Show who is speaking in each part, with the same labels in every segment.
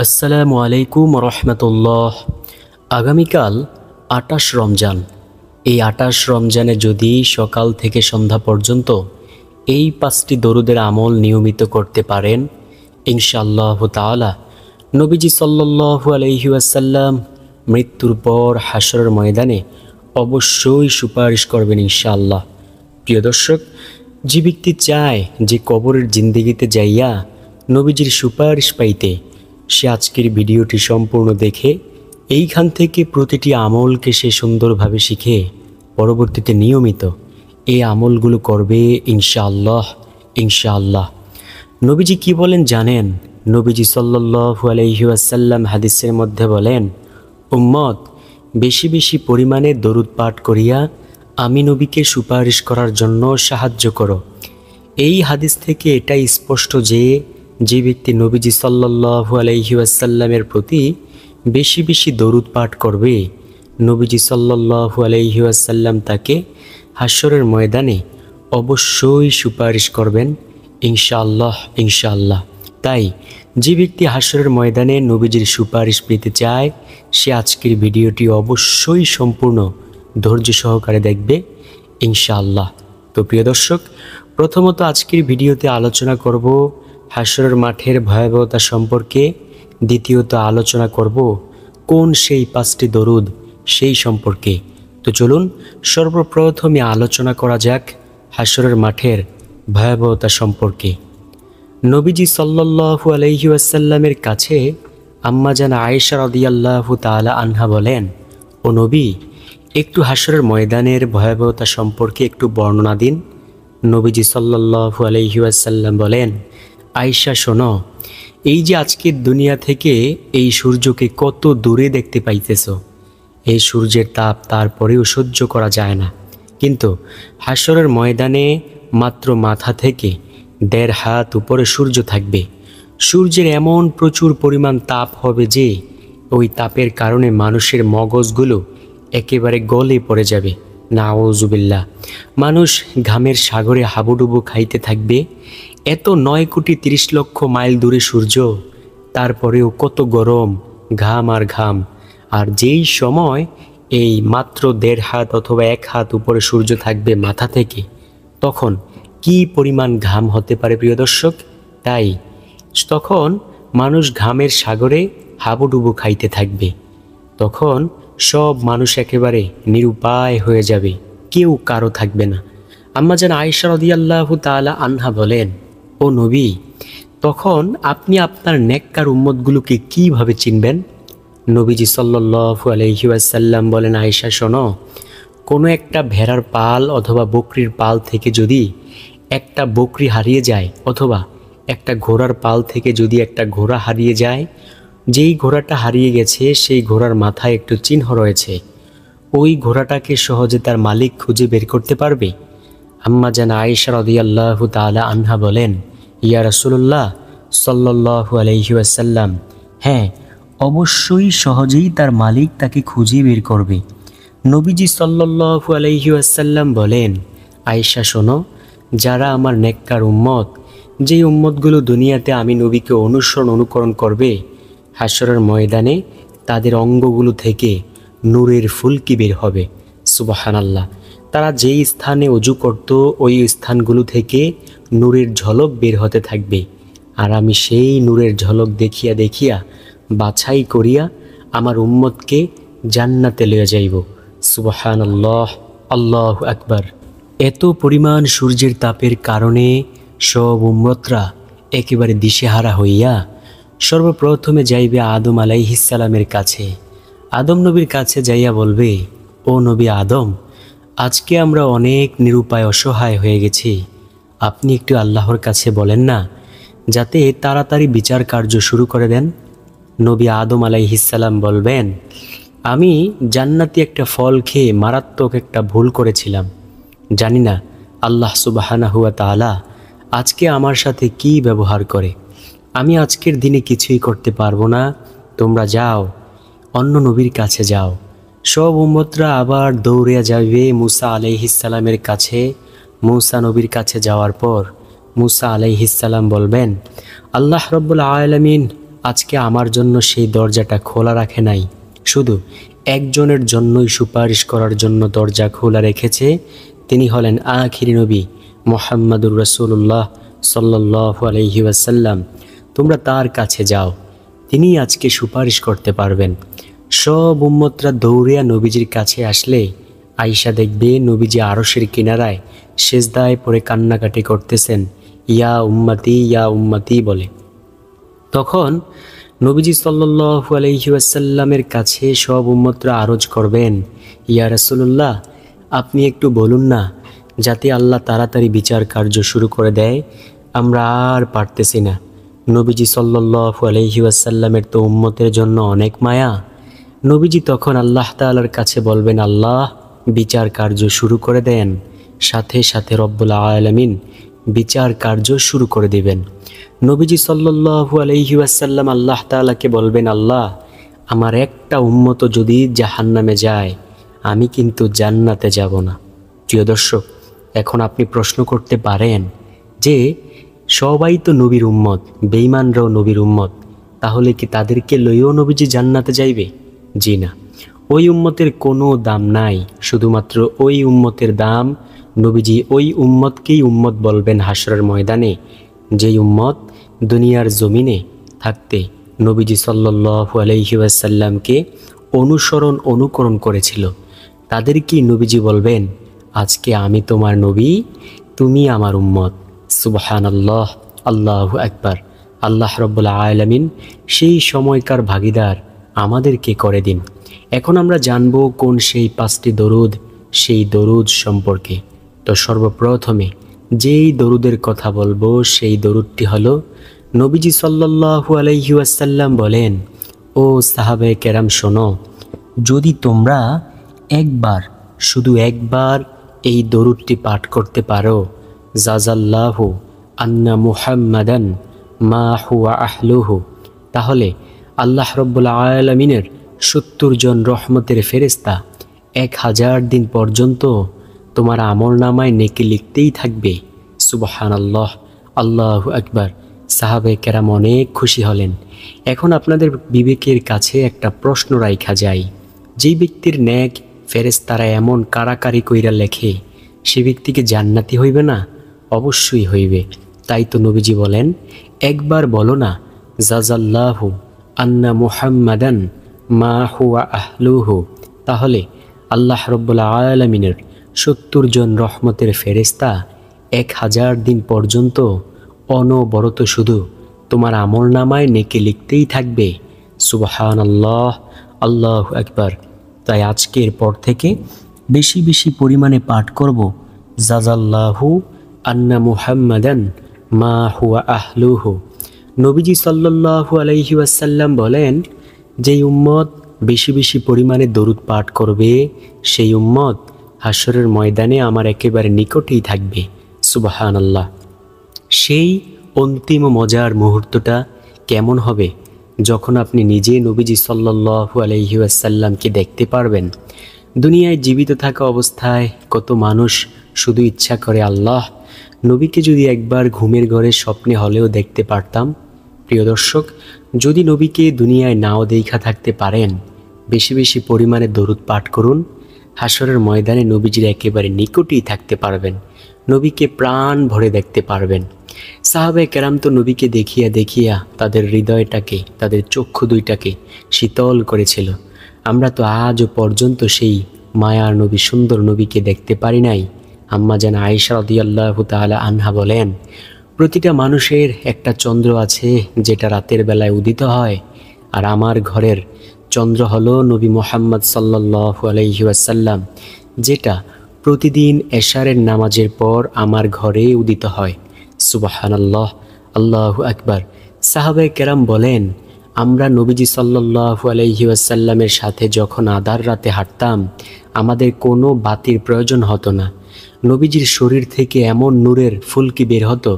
Speaker 1: আসসালামু আলাইকুম রহমতুল্লাহ। আগামীকাল ২৮ রমজান। এই ২৮ রমজানে যদি সকাল থেকে সন্ধ্যা পর্যন্ত এই ৫টি দরুদের আমল নিয়মিত করতে পারেন, ইনশাআল্লাহ তাআলা নবীজি সাল্লাল্লাহু আলাইহি ওয়াসাল্লাম মৃত্যুর পর হাশরের ময়দানে অবশ্যই সুপারিশ করবেন ইনশাআল্লাহ। প্রিয় দর্শক, যে ব্যক্তি চায় যে কবরের জিন্দেগিতে যাইয়া নবীজির সুপারিশ পাইতে, সে আজকের ভিডিওটি সম্পূর্ণ দেখে এইখান থেকে প্রতিটি আমলকে সে সুন্দরভাবে শিখে পরবর্তীতে নিয়মিত এই আমলগুলো করবে ইনশাআল্লাহ। ইনশাআল্লাহ নবীজি কি বলেন জানেন? নবীজি সাল্লাল্লাহু আলাইহি ওয়াসাল্লাম হাদিসের মধ্যে বলেন, উম্মত বেশি বেশি পরিমাণে দরুদ পাঠ করিয়া আমি নবীকে সুপারিশ করার জন্য সাহায্য করো। এই হাদিস থেকে এটাই স্পষ্ট যে ব্যক্তি নবীজি সাল্লাল্লাহু আলাইহি ওয়াসাল্লামের প্রতি বেশি বেশি দরুদ পাঠ করবে, নবীজি সাল্লাল্লাহু আলাইহি ওয়াসাল্লাম তাকে হাশরের ময়দানে অবশ্যই সুপারিশ করবেন ইনশাআল্লাহ। ইনশাআল্লাহ তাই যে ব্যক্তি হাশরের ময়দানে নবীজির সুপারিশ পেতে চায়, সে আজকের ভিডিওটি অবশ্যই সম্পূর্ণ ধৈর্য সহকারে দেখবে ইনশাআল্লাহ। তো প্রিয় দর্শক, প্রথমত আজকের ভিডিওতে আলোচনা করব হাশরের মাঠের ভয়াবহতা সম্পর্কে। দ্বিতীয়ত আলোচনা করব কোন সেই ৫টি দরুদ সেই সম্পর্কে। তো চলুন সর্বপ্রথমে আলোচনা করা যাক হাশরের মাঠের ভয়াবহতা সম্পর্কে। নবীজি সাল্লাল্লাহু আলাইহি ওয়াসাল্লামের কাছে আম্মাজান আয়েশা রাদিয়াল্লাহু তাআলা আনহা বলেন, ও নবী, একটু হাশরের ময়দানের ভয়াবহতা সম্পর্কে একটু বর্ণনা দিন। নবীজি সাল্লাল্লাহু আলাইহি ওয়াসাল্লাম বলেন, আয়েশা শোনো, এই যে আজকের দুনিয়া থেকে এই সূর্যকে কত দূরে দেখতে পাইতেছ, এই সূর্যের তাপ তারপরেও সহ্য করা যায় না, কিন্তু হাশরের ময়দানে মাত্র মাথা থেকে ১.৫ হাত উপরে সূর্য থাকবে। সূর্যের এমন প্রচুর পরিমাণ তাপ হবে যে ওই তাপের কারণে মানুষের মগজগুলো একেবারে গলে পড়ে যাবে। নাউজুবিল্লাহ। মানুষ ঘামের সাগরে হাবুডুবু খাইতে থাকবে। এত ৯,৩০,০০,০০০ মাইল দূরে সূর্য, তারপরেও কত গরম, ঘাম আর ঘাম। আর যেই সময় এই মাত্র ১.৫ হাত অথবা ১ হাত উপরে সূর্য থাকবে মাথা থেকে, তখন কি পরিমাণ ঘাম হতে পারে প্রিয় দর্শক? তাই তখন মানুষ ঘামের সাগরে হাবুডুবু খাইতে থাকবে। তখন সব মানুষ একেবারে নিরুপায় হয়ে যাবে, কেউ কারো থাকবে না। আম্মাজান আয়েশা রাদিয়াল্লাহু তাআলা আনহা বলেন, ও নবী, তখন আপনি আপনার নেককার উম্মতগুলোকে কিভাবে চিনবেন? নবীজি সাল্লাল্লাহু আলাইহি ওয়াসাল্লাম বলেন, আয়েশা শোনো, কোনো একটা ভেড়ার পাল অথবা বকরির পাল থেকে যদি একটা বকরি হারিয়ে যায়, অথবা একটা ঘোড়ার পাল থেকে যদি একটা ঘোড়া হারিয়ে যায়, যেই ঘোড়াটা হারিয়ে গেছে সেই ঘোড়ার মাথায় একটু চিহ্ন রয়েছে, ওই ঘোড়াটাকে সহজে তার মালিক খুঁজে বের করতে পারবে? আম্মাজান আয়েশা রাদিয়াল্লাহু তাআলা আনহা বলেন, ইয়া রাসূলুল্লাহ সাল্লাল্লাহু আলাইহি ওয়াসাল্লাম, হ্যাঁ, অবশ্যই সহজেই তার মালিক তাকে খুঁজে বের করবে। নবীজি সাল্লাল্লাহু আলাইহি ওয়াসাল্লাম বলেন, আয়েশা শোনো, যারা আমার নেককার উম্মত, যেই উম্মতগুলো দুনিয়াতে আমি নবীকে অনুকরণ করবে, হাশরের ময়দানে তাদের অঙ্গগুলো থেকে নূরের ফুলকি বের হবে। সুবহানাল্লাহ। তারা যেই স্থানে ওযু করত ওই স্থানগুলো থেকে নূরের ঝলক বের হতে থাকবে, আর আমি সেই নূরের ঝলক দেখিয়া দেখিয়া বাছাই করিয়া আমার উম্মতকে জান্নাতে লইয়া যাইব। সুবহানাল্লাহ, আল্লাহু আকবার। এত পরিমাণ সূর্যের তাপের কারণে সব উম্মতরা একেবারে দিশেহারা হইয়া সর্বপ্রথমে যাইবে আদম আলাইহিস সালামের কাছে। আদম নবীর কাছে যাইয়া বলবে, ও নবী আদম, আজকে আমরা অনেক নিরুপায় অসহায় হয়ে গেছি, আপনি একটু আল্লাহর কাছে বলেন না যাতে তাড়াতাড়ি বিচার কার্য শুরু করে দেন। নবী আদম আলাইহিস সালাম বলবেন, আমি জান্নাতি একটা ফল খেয়ে মারাত্মক একটা ভুল করেছিলাম, জানি না আল্লাহ সুবহানাহু ওয়া তাআলা আজকে আমার সাথে কি ব্যবহার করে। আমি আজকের দিনে কিছুই করতে পারবো না, তোমরা যাও, অন্য নবীর কাছে যাও। সব উম্মতরা আবার দৌড়িয়া যাবে মুসা আলাইহিস সালামের কাছে। মুসা নবীর কাছে যাওয়ার পর মুসা আলাইহিস সালাম বলবেন, আল্লাহ রাব্বুল আলামিন আজকে আমার জন্য সেই দরজাটা খোলা রাখে নাই, শুধু একজনের জন্যই সুপারিশ করার জন্য দরজা খোলা রেখেছে। তিনি হলেন আখিরি নবী মুহাম্মাদুর রাসূলুল্লাহ সাল্লাল্লাহু আলাইহি ওয়াসাল্লাম। তোমরা তার কাছে যাও, তিনি আজকে সুপারিশ করতে পারবেন। সব উম্মতরা দৌড়িয়া নবীজির কাছে আসলে আয়েশা দেখবে নবীজি আরশের কিনারায় সেজদায় পড়ে কান্নাকাটি করতেছেন, ইয়া উম্মতি বলে। তখন নবীজি সাল্লাল্লাহু আলাইহি ওয়াসাল্লামের কাছে সব উম্মতরা আরজ করবেন, ইয়া রাসূলুল্লাহ, আপনি একটু বলুন না, যাতে আল্লাহ তাড়াতাড়ি বিচার কার্য শুরু করে দেয়, আমরা আর পারতেছি না। নবীজি সাল্লাল্লাহু আলাইহি ওয়াসাল্লামের তো উম্মতের জন্য অনেক মায়া। নবীজি তখন আল্লাহ তাআলার কাছে বলবেন, আল্লাহ বিচার কার্য শুরু করে দেন। সাথে সাথে রব্বুল আলামিন বিচার কার্য শুরু করে দিবেন। নবীজি সাল্লাল্লাহু আলাইহি ওয়াসাল্লাম আল্লাহ তাআলাকে বলবেন, আল্লাহ আমার একটা উম্মত যদি জাহান্নামে যায়, আমি কিন্তু জান্নাতে যাব না। প্রিয় দর্শক, এখন আপনি প্রশ্ন করতে পারেন যে সবাই তো নবীর উম্মত, বেঈমানরাও নবীর উম্মত, তাহলে কি তাদেরকে লইও নবীজি জান্নাতে যাইবে? জি না, ওই উম্মতের কোনো দাম নাই, শুধুমাত্র ওই উম্মতের দাম নবীজি ওই উম্মতকেই উম্মত বলবেন হাশরের ময়দানে, যেই উম্মত দুনিয়ার জমিনে থাকতে নবীজি সাল্লাল্লাহু আলাইহি ওয়াসাল্লামকে অনুকরণ করেছিল। তাদেরকেই নবীজি বলবেন, আজকে আমি তোমার নবী, তুমি আমার উম্মত। সুবহানাল্লাহ, আল্লাহু আকবার। আল্লাহ রাব্বুল আলামিন সেই সময়কার ভাগীদার আমাদেরকে করে দিন। এখন আমরা জানব কোন সেই 5টি দরুদ, সেই দরুদ সম্পর্কে। তো সর্বপ্রথমে যেই দরুদের কথা বলবো সেই দরুদটি হলো, নবীজি সাল্লাল্লাহু আলাইহি ওয়াসাল্লাম বলেন, ও সাহাবায়ে কেরাম শোনো, যদি তোমরা একবার, শুধু একবার এই দরুদটি পাঠ করতে পারো, জাযাল্লাহু আন্না মুহাম্মাদান মা হুয়া আহলুহু, তাহলে আল্লাহ রাব্বুল আলামিনের 70 জন রহমতের ফেরেশতা 1000 দিন পর্যন্ত তোমার আমলনামায় নেকি লিখতেই থাকবে। সুবহানাল্লাহ, আল্লাহু আকবার। সাহাবায়ে কেরাম অনেক খুশি হলেন। এখন আপনাদের বিবেকের কাছে একটা প্রশ্ন রাইখা যায়, যেই ব্যক্তির নেক ফেরেশতারা এমন কারাকারি কইরা লেখে, সে ব্যক্তিকে জান্নাতি হইবে না? অবশ্যই হইবে। তাই তো নবীজি বলেন, একবার বলো না, জাযাল্লাহু আন্না মুহাম্মাদান মা হুয়া আহলুহু, তাহলে আল্লাহ রাব্বুল আলামিনের 70 জন রহমতের ফেরেশতা 1000 দিন পর্যন্ত অনবরত শুধু তোমার আমলনামায় নেকি লিখতেই থাকবে। সুবহানাল্লাহ, আল্লাহু আকবার। তাই আজকের পর থেকে বেশি বেশি পরিমাণে পাঠ করব, জাযাল্লাহু আন্না মুহাম্মাদান মা হুয়া আহলুহু। নবীজি সাল্লাল্লাহু আলাইহি ওয়াসাল্লাম বলেন, যেই উম্মত বেশি বেশি পরিমাণে দরুদ পাঠ করবে, সেই উম্মত হাশরের ময়দানে আমার একেবারে নিকটেই থাকবে। সুবহানাল্লাহ। সেই অন্তিম মজার মুহূর্তটা কেমন হবে, যখন আপনি নিজে নবীজি সাল্লাল্লাহু আলাইহি ওয়াসাল্লামকে দেখতে পারবেন। দুনিয়ায় জীবিত থাকা অবস্থায় কত মানুষ শুধু ইচ্ছা করে, আল্লাহ নবীকে যদি একবার ঘুমের ঘরে স্বপ্নে হলেও দেখতে পারতাম। প্রিয় দর্শক, যদি নবীকে দুনিয়ায় নাও দেখা থাকতে পারেন, বেশি বেশি পরিমাণে দরুদ পাঠ করুন, হাশরের ময়দানে নবীজির একেবারে নিকটেই থাকতে পারবেন, নবীকে প্রাণ ভরে দেখতে পারবেন। সাহাবায়ে কেরাম তো নবীকে দেখিয়া দেখিয়া তাদের হৃদয়টাকে, তাদের চক্ষু দুইটাকে শীতল করেছিল। আমরা তো আজও পর্যন্ত সেই মায়ার নবী, সুন্দর নবীকে দেখতে পারি নাই। আম্মা জান আয়েশা রাদিয়াল্লাহু তাআলা আনহা বলেন, প্রতিটা মানুষের একটা চন্দ্র আছে যেটা রাতের বেলায় উদিত হয়, আর আমার ঘরের চন্দ্র হলো নবী মুহাম্মদ সাল্লাল্লাহু আলাইহি ওয়াসাল্লাম, যেটা প্রতিদিন এশারের নামাজের পর আমার ঘরে উদিত হয়। সুবহানাল্লাহ, আল্লাহু আকবার। সাহাবায়ে কেরাম বলেন, আমরা নবীজি সাল্লাল্লাহু আলাইহি ওয়াসাল্লামের সাথে যখন আধার রাতে হাঁটতাম, আমাদের কোনো বাতির প্রয়োজন হতো না। নবীজির শরীর থেকে এমন নূরের ফুলকি বের হতো,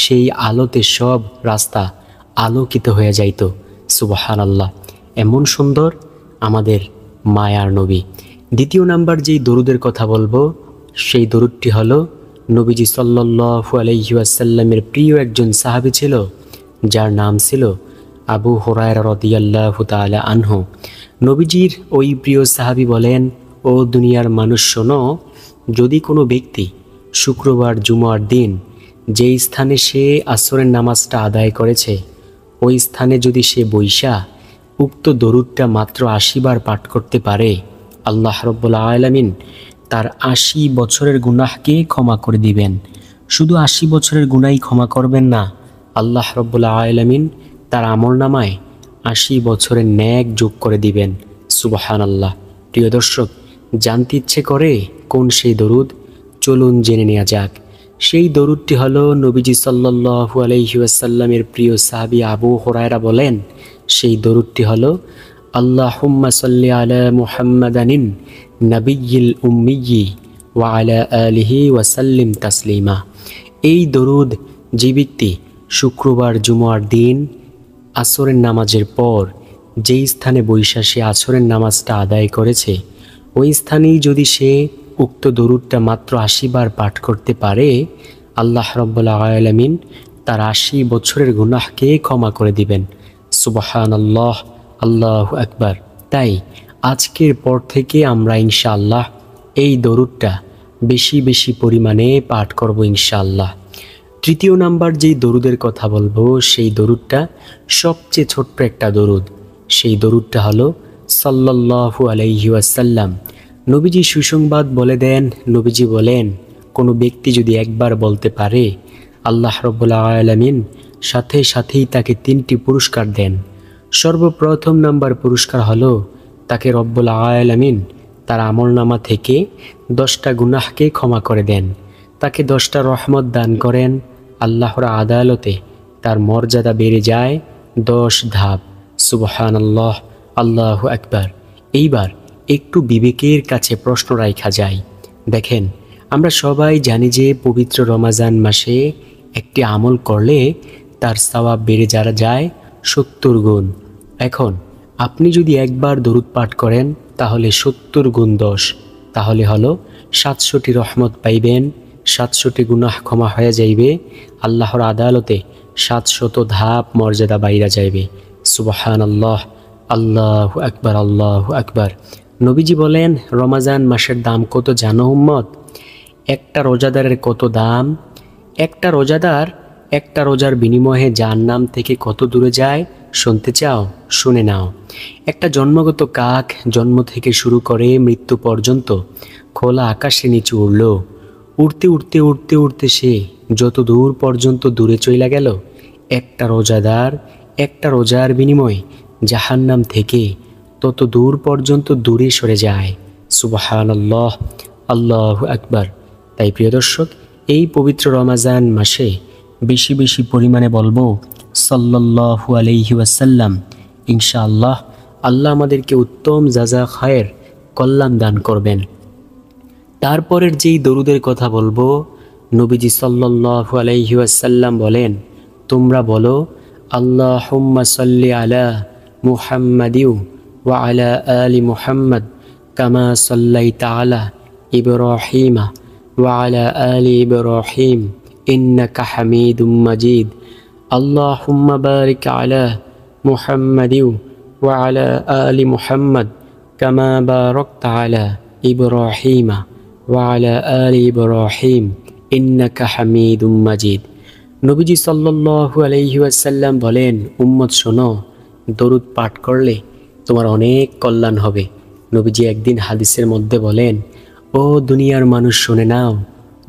Speaker 1: সেই আলোতে সব রাস্তা আলোকিত হয়ে যাইত। সুবহানাল্লাহ, এমন সুন্দর আমাদের মায়ার নবী। দ্বিতীয় নাম্বার যেই দরুদের কথা বলবো, সেই দরুদটি হলো, নবীজি সাল্লাল্লাহু আলাইহি ওয়াসাল্লামের প্রিয় একজন সাহাবী ছিল, যার নাম ছিল আবু হুরায়রা রাদিয়াল্লাহু তাআলা আনহু। নবীজির ওই প্রিয় সাহাবী বলেন, ও দুনিয়ার মানুষ শোনো, যদি কোনো ব্যক্তি শুক্রবার জুমার দিন যেই স্থানে সে আসরের নামাজটা আদায় করেছে ওই স্থানে যদি সে বৈশা উক্ত দরুদটা মাত্র ৮০ বার পাঠ করতে পারে, আল্লাহ রাব্বুল আলামিন তার ৮০ বছরের গুনাহকে ক্ষমা করে দিবেন। শুধু ৮০ বছরের গুনাহই ক্ষমা করবেন না, আল্লাহ রাব্বুল আলামিন তার আমলনামায় ৮০ বছরের নেক যোগ করে দিবেন। সুবহানাল্লাহ। প্রিয় দর্শক, জানতে ইচ্ছে করে কোন সেই দরুদ? চলুন জেনে নেওয়া যাক। সেই দরুদটি হলো নবীজি সাল্লাল্লাহু আলাইহি ওয়াসাল্লামের প্রিয় সাহাবী আবু হুরায়রা বলেন, সেই দরুদটি হলো আল্লাহুম্মা সাল্লি আলা মুহাম্মাদানিন নাবিয়্যিল উম্মিয়্যি ওয়া আলা আলিহি ওয়া সাল্লিম তাসলিমা। এই দরুদ যে ব্যক্তি শুক্রবার জুমার দিন আসরের নামাজের পর যেই স্থানে বৈশা সে আসরের নামাজটা আদায় করেছে ওই স্থানেই যদি সে উক্ত দরুদটা মাত্র ৮০ বার পাঠ করতে পারে, আল্লাহ রাব্বুল আলামিন তার ৮০ বছরের গুনাহকে ক্ষমা করে দিবেন। সুবহানাল্লাহ, আল্লাহু আকবার। তাই আজকের পর থেকে আমরা ইনশাআল্লাহ এই দরুদটা বেশি বেশি পরিমাণে পাঠ করব ইনশাআল্লাহ। তৃতীয় নাম্বার যেই দরুদের কথা বলবো সেই দরুদটা সবচেয়ে ছোট্ট একটা দরুদ। সেই দরুদটা হলো সাল্লাল্লাহু আলাইহি ওয়াসাল্লাম। নবীজি সুসংবাদ বলে দেন, নবীজি বলেন, কোনো ব্যক্তি যদি একবার বলতে পারে, আল্লাহ রাব্বুল আলামিন সাথে সাথেই তাকে 3টি পুরস্কার দেন। সর্বপ্রথম নাম্বার পুরস্কার হলো তাকে রব্বুল আলামিন তার আমলনামা থেকে 10টা গুনাহকে ক্ষমা করে দেন, তাকে 10টা রহমত দান করেন, আল্লাহর আদালতে তার মর্যাদা বেড়ে যায় 10 ধাপ। সুবহানাল্লাহ, আল্লাহু আকবার। এইবার একটু বিবেকের কাছে প্রশ্ন রাখা যায়। দেখেন, আমরা সবাই জানি যে পবিত্র রমজান মাসে একটি আমল করলে তার সওয়াব বেড়ে যায় 70 গুণ। এখন আপনি যদি একবার দরুদ পাঠ করেন তাহলে 70 গুণ 10, তাহলে হলো 700টি রহমত পাইবেন, 700টি গুনাহ ক্ষমা হয়ে যাইবে, আল্লাহর আদালতে 700 ধাপ মর্যাদা বাইরা যাইবে। সুবহানাল্লাহ, আল্লাহু আকবার, আল্লাহু আকবার। নবীজি বলেন, রমজান মাসের দাম কত জানো উম্মত? একটা রোজাদারের কত দাম? একটা রোজার বিনিময়ে জাহান্নাম থেকে কত দূরে যায় শুনতে চাও? শুনে নাও। একটা জন্মগত কাক জন্ম থেকে শুরু করে মৃত্যু পর্যন্ত খোলা আকাশের নিচে উড়ল। উড়তে উড়তে উড়তে উড়তে সে যত দূর পর্যন্ত দূরে চইলা গেল, একটা রোজার বিনিময়ে জাহান্নাম থেকে তত দূর পর্যন্ত দূরে সরে যায়। সুবহানাল্লাহ, আল্লাহু আকবার। তাই প্রিয় দর্শক, এই পবিত্র রমজান মাসে বেশি বেশি পরিমাণে বলবো সাল্লাল্লাহু আলাইহি ওয়াসাল্লাম। ইনশাআল্লাহ আল্লাহ আমাদেরকে উত্তম জাযা খায়ের কল্যাণ দান করবেন। তারপরের যেই দরুদের কথা বলবো, নবীজি সাল্লাল্লাহু আলাইহি ওয়াসাল্লাম বলেন, তোমরা বলো আল্লাহুম্মা সাল্লি আলা মুহাম্মাদিউ ওয়া আলা আলি মুহাম্মাদ কামা সাল্লাইতা আলা ইব্রাহিমা ওয়া আলা আলি ইব্রাহিম ইন্নাকা হামিদুম মাজিদ। আল্লাহুম্মা বারিক আলা মুহাম্মাদিউ ওয়া আলা আলি মুহাম্মাদ কামা বারাকতা আলা ইব্রাহিমা ওয়া আলা আলি ইব্রাহিম ইন্নাকা হামিদুম মাজিদ। নবীজি সাল্লাল্লাহু আলাইহি ওয়াসাল্লাম বলেন, উম্মত শোনো, দরুদ পাঠ করলে তোমার অনেক কল্যাণ হবে। নবীজি একদিন হাদিসের মধ্যে বলেন, ও দুনিয়ার মানুষ শুনে নাও,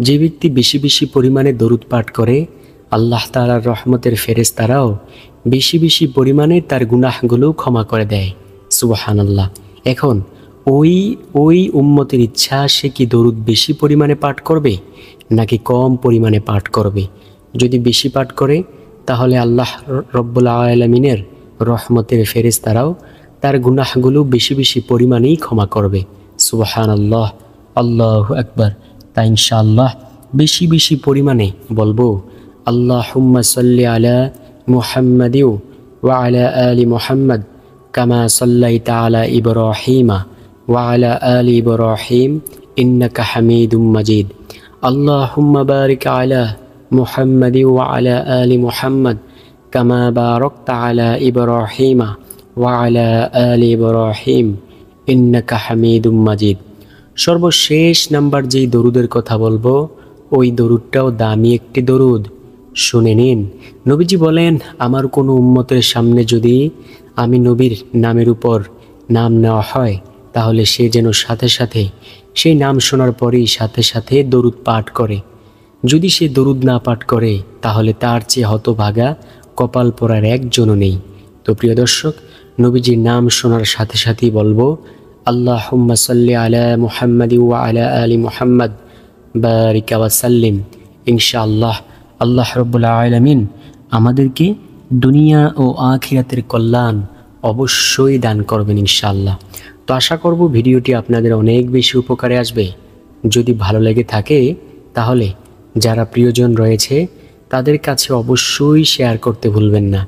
Speaker 1: যে ব্যক্তি বেশি বেশি পরিমাণে দরুদ পাঠ করে আল্লাহ তাআলার রহমতের ফেরেশতারাও বেশি বেশি পরিমাণে তার গুনাহগুলো ক্ষমা করে দেয়। সুবহানাল্লাহ। এখন ওই উম্মতের ইচ্ছা, সে কি দরুদ বেশি পরিমাণে পাঠ করবে নাকি কম পরিমাণে পাঠ করবে? যদি বেশি পাঠ করে তাহলে আল্লাহ রব্বুল আলামিনের রহমতের ফেরেশতারাও তার গুনাহগুলো বেশি বেশি পরিমাণেই ক্ষমা করবে। সুবহানাল্লাহ, আল্লাহু আকবার। তাই ইনশাআল্লাহ বেশি বেশি পরিমাণে বলবো আল্লাহুম্মা সাল্লি আলা মুহাম্মাদিউ ওয়া আলা আলি মুহাম্মাদ কামা সাল্লাইতা আলা ইব্রাহিমা ওয়া আলা আলি ইব্রাহিম ইন্নাকা হামিদুম মাজিদ। আল্লাহুম্মা বারিক আলা মুহাম্মাদি ওয়া আলা আলি মুহাম্মাদ কামা বারাকতা আলা ইব্রাহিমা ওয়া আলা আলি ইব্রাহিম ইন্নাকা হামিদুম মাজিদ। সর্বশেষ নাম্বার যেই দরুদের কথা বলবো, ওই দরুদটাও দামি একটি দরুদ, শুনে নিন। নবীজি বলেন, আমার কোনো উম্মতের সামনে যদি আমি নবীর নামের উপর নাম নেওয়া হয়, তাহলে সে যেন সাথে সাথে সেই নাম শোনার পরেই সাথে সাথে দরুদ পাঠ করে। যদি সে দরুদ না পাঠ করে, তাহলে তার চেয়ে হতভাগা কপাল পোড়ার একজনও নেই। তো প্রিয় দর্শক, নবীজির নাম শোনার সাথে সাথেই বলবো, আল্লাহুম্মা সাল্লি আলা মুহাম্মাদি ওয়া আলা আলি মুহাম্মাদ বারিক ওয়া সাল্লিম। ইনশাআল্লাহ আল্লাহ রাব্বুল আলামিন আমাদেরকে দুনিয়া ও আখিরাতের কল্যাণ অবশ্যই দান করবেন ইনশাআল্লাহ। তো আশা করব ভিডিওটি আপনাদের অনেক বেশি উপকারে আসবে। যদি ভালো লেগে থাকে, তাহলে যারা প্রিয়জন রয়েছে তাদের কাছে অবশ্যই শেয়ার করতে ভুলবেন না।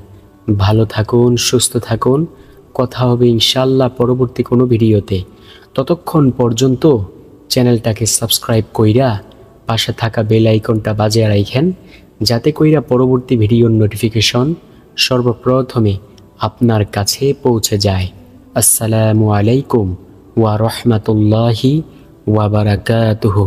Speaker 1: ভালো থাকুন, সুস্থ থাকুন। কথা হবে ইনশাআল্লাহ পরবর্তী কোনো ভিডিওতে। ততক্ষণ পর্যন্ত চ্যানেলটাকে সাবস্ক্রাইব কইরা পাশে থাকা বেল আইকনটা বাজিয়ে রাখেন, যাতে কইরা পরবর্তী ভিডিওর নোটিফিকেশন সর্বপ্রথমে আপনার কাছে পৌঁছে যায়। আসসালামু আলাইকুম ওয়া রাহমাতুল্লাহি ওয়া বারাকাতুহু।